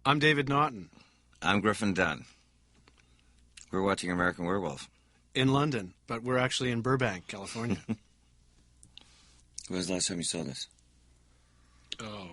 I'm David Naughton. I'm Griffin Dunn. We're watching American Werewolf. In London, but we're actually in Burbank, California. When was the last time you saw this? Oh.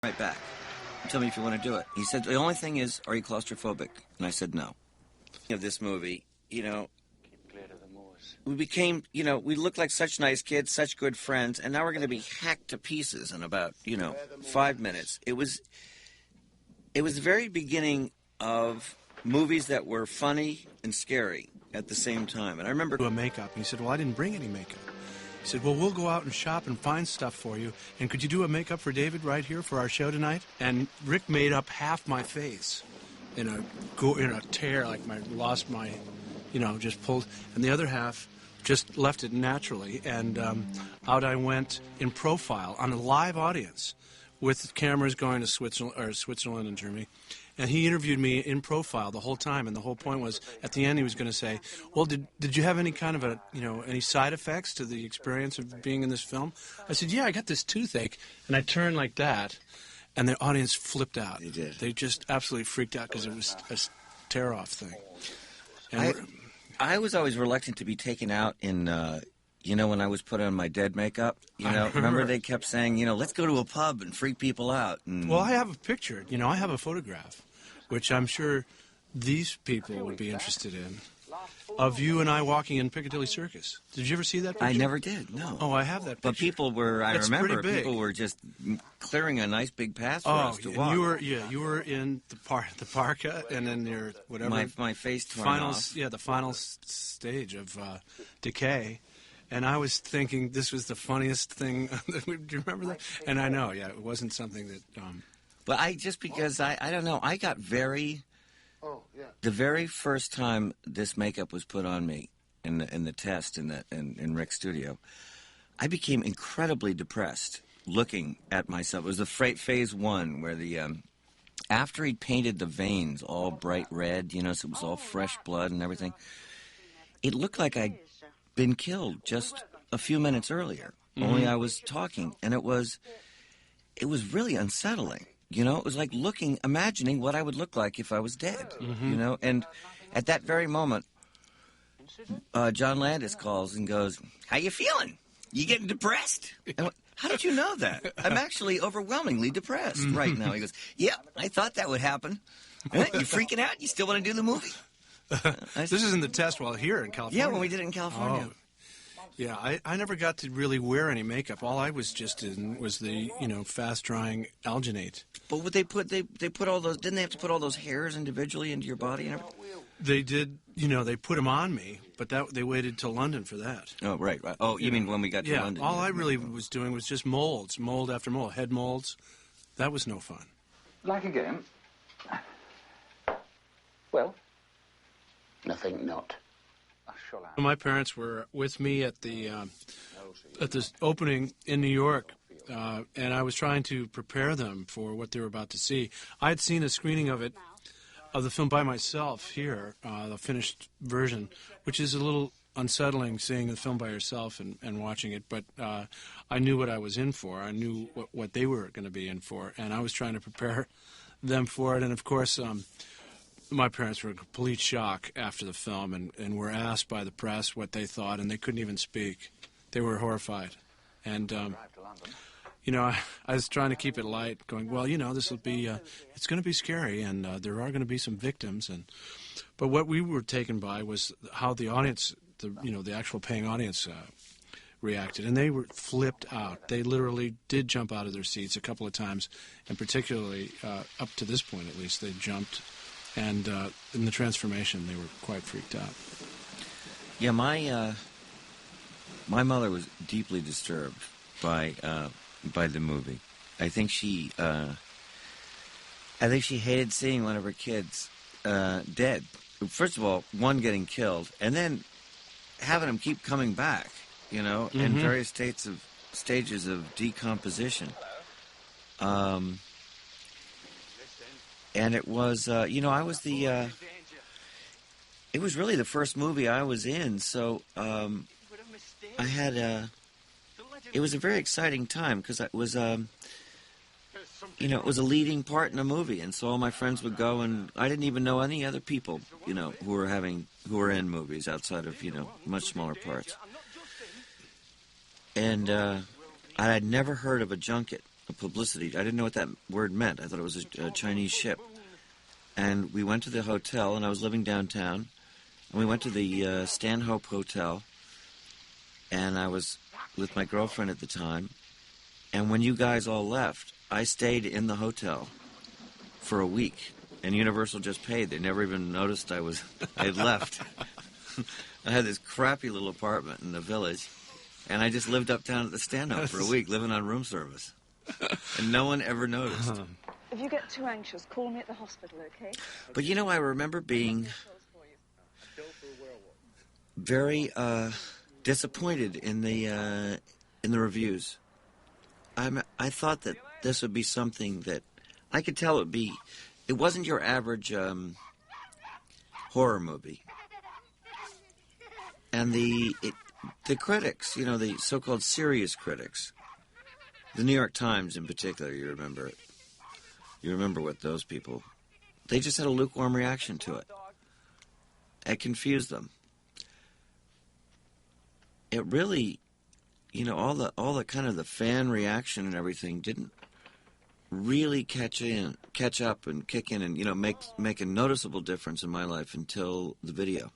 Right back. Tell me if you want to do it. He said, the only thing is, are you claustrophobic? And I said, no. Of this movie, we became, we looked like such nice kids, such good friends, and now we're going to be hacked to pieces in about, 5 minutes. It was the very beginning of movies that were funny and scary at the same time. And I remember... ...a makeup. And he said, well, I didn't bring any makeup. He said, well, we'll go out and shop and find stuff for you. And could you do a makeup for David right here for our show tonight? And Rick made up half my face in a tear, like lost my, just pulled. And the other half just left it naturally. And out I went in profile on a live audience with cameras going to Switzerland and Germany. And he interviewed me in profile the whole time, and the whole point was, at the end, he was going to say, well, did you have any kind of any side effects to the experience of being in this film? I said, yeah, I got this toothache. And I turned like that, and the audience flipped out. They did. They just absolutely freaked out because it was a tear-off thing. And I was always reluctant to be taken out in... when I was put on my dead makeup, remember they kept saying, let's go to a pub and freak people out. And... Well, I have a picture. I have a photograph, which I'm sure these people would be interested in, of you and I walking in Piccadilly Circus. Did you ever see that picture? I never did, no. Oh, I have that picture. But people were, I remember, people were just clearing a nice big path for us to walk. You were in the parka, and then your whatever. My face torn off. Yeah, the final stage of Decay. And I was thinking this was the funniest thing. Do you remember that? And I know, yeah, it wasn't something that... But I don't know, I got very... The very first time this makeup was put on me in the test in Rick's studio, I became incredibly depressed looking at myself. It was the phase one where after he painted the veins all bright red, so it was all fresh blood and everything, it looked like I'd been killed just a few minutes earlier. Mm-hmm. Only I was talking, and it was really unsettling. You know, it was like imagining what I would look like if I was dead, you know? And at that very moment, John Landis calls and goes, "How you feeling? You getting depressed?" I went, "How did you know that? I'm actually overwhelmingly depressed right now." He goes, "Yeah, I thought that would happen. You freaking out? You still want to do the movie?" This is in the test while here in California. Yeah, when we did it in California. Oh. Yeah, I never got to really wear any makeup. All I was just in was the, fast-drying alginate. But would they put all those, didn't they have to put all those hairs individually into your body and everything? They did, they put them on me, but they waited till London for that. Oh, right. Oh, you mean when we got to London? All I really was doing was just molds, mold after mold, head molds. That was no fun. Like a game? Well? Nothing not. My parents were with me at this opening in New York, and I was trying to prepare them for what they were about to see. I had seen a screening of the film by myself here, the finished version, which is a little unsettling seeing the film by yourself and watching it, but I knew what I was in for. I knew what they were going to be in for, and I was trying to prepare them for it, and of course... my parents were in complete shock after the film and were asked by the press what they thought, and they couldn't even speak. They were horrified. And, I was trying to keep it light, going, well, this will be, it's going to be scary, and there are going to be some victims. But what we were taken by was how the audience, the actual paying audience reacted, and they were flipped out. They literally did jump out of their seats a couple of times, and particularly up to this point, at least, they jumped. And in the transformation, they were quite freaked out. Yeah, my mother was deeply disturbed by the movie. I think she hated seeing one of her kids dead. First of all, one getting killed, and then having him keep coming back. In various stages of decomposition. And it was, I was it was really the first movie I was in, so I had it was a very exciting time because it was, it was a leading part in a movie, and so all my friends would go, and I didn't even know any other people, who were in movies outside of, much smaller parts. And I had never heard of a junket. Publicity. I didn't know what that word meant. I thought it was a Chinese ship. And we went to the hotel, and I was living downtown. And we went to the Stanhope Hotel, and I was with my girlfriend at the time. And when you guys all left, I stayed in the hotel for a week, and Universal just paid. They never even noticed I had left. I had this crappy little apartment in the Village, and I just lived uptown at the Stanhope for a week, living on room service. And no one ever noticed. If you get too anxious, call me at the hospital, okay? But I remember being very disappointed in the reviews. I thought that this would be something that I could tell it wasn't your average horror movie. And the critics, the so-called serious critics. The New York Times, in particular, you remember it. You remember what those people... They just had a lukewarm reaction to it. It confused them. It really, all the kind of the fan reaction and everything didn't really catch up and kick in and, make a noticeable difference in my life until the video.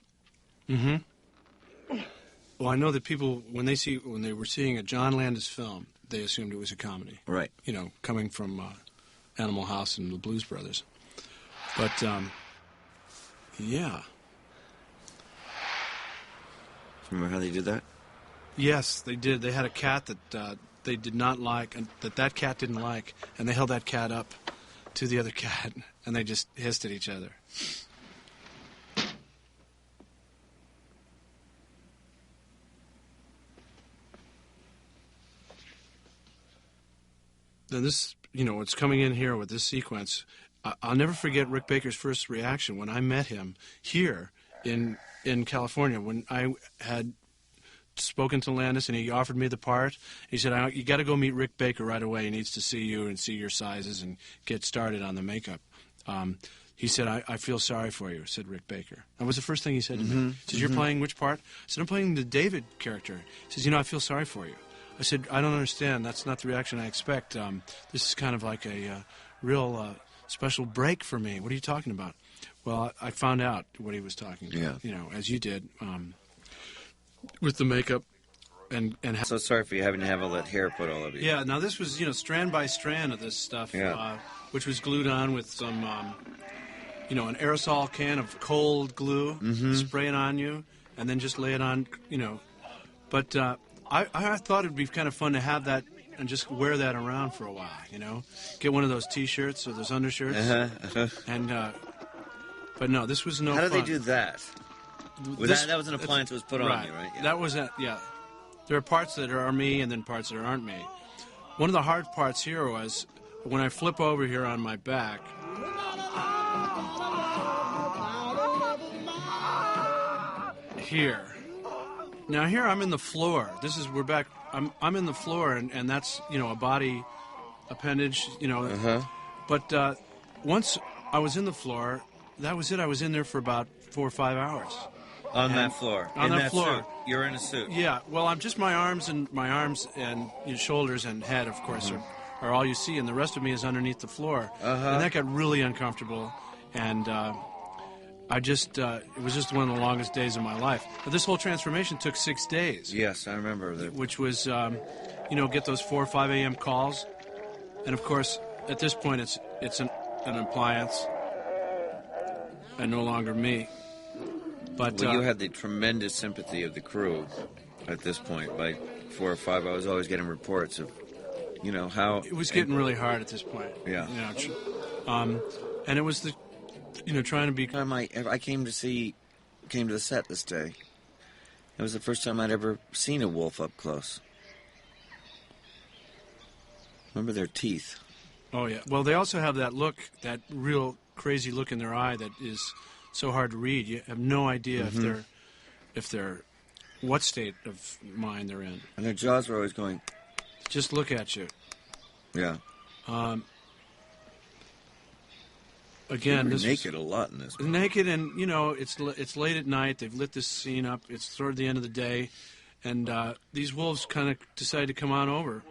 Mm-hmm. Well, I know that people, when they were seeing a John Landis film, they assumed it was a comedy. Right. Coming from Animal House and the Blues Brothers. But, yeah. Remember how they did that? Yes, they did. They had a cat that they did not like, and that cat didn't like, and they held that cat up to the other cat, and they just hissed at each other. Then this, what's coming in here with this sequence, I'll never forget Rick Baker's first reaction when I met him here in California, when I had spoken to Landis, and he offered me the part. He said, you got to go meet Rick Baker right away. He needs to see you and see your sizes and get started on the makeup. He said, I feel sorry for you, said Rick Baker. That was the first thing he said to me. He said, you're playing which part? I said, I'm playing the David character. He says, I feel sorry for you. I said, I don't understand. That's not the reaction I expect. This is kind of like a real special break for me. What are you talking about? Well, I found out what he was talking about, as you did, with the makeup. And so sorry for you having to have all that hair put all over you. Yeah, now this was, strand by strand of this stuff, which was glued on with some, an aerosol can of cold glue, spray it on you, and then just lay it on, But I thought it would be kind of fun to have that and just wear that around for a while, Get one of those T-shirts or those undershirts. And, but no, this was no fun. How did they do that? That was an appliance that was put on you, right? Yeah. That was it, yeah. There are parts that are me and then parts that aren't me. One of the hard parts here was when I flip over here on my back. Here. Now here I'm in the floor. We're back. I'm in the floor and that's, a body appendage, But once I was in the floor, that was it. I was in there for about 4 or 5 hours. On that floor. On that floor. Suit. You're in a suit. Yeah. Well, I'm just my arms and shoulders and head, of course, are all you see, and the rest of me is underneath the floor. And that got really uncomfortable, and it was just one of the longest days of my life. But this whole transformation took 6 days. Yes, I remember that. Which was, get those 4 or 5 a.m. calls, and of course, at this point, it's an appliance, and no longer me. But you had the tremendous sympathy of the crew at this point. By 4 or 5, I was always getting reports of, how... It was getting really hard at this point. Yeah. And it was the, trying to be... I came to the set this day. It was the first time I'd ever seen a wolf up close. Remember their teeth. Oh, yeah. Well, they also have that look, that real crazy look in their eye that is... so hard to read. You have no idea if they're what state of mind they're in. And their jaws were always going. Just look at you. Yeah. Again, this naked a lot in this. Naked, and it's late at night. They've lit this scene up. It's toward the end of the day, and these wolves kind of decide to come on over.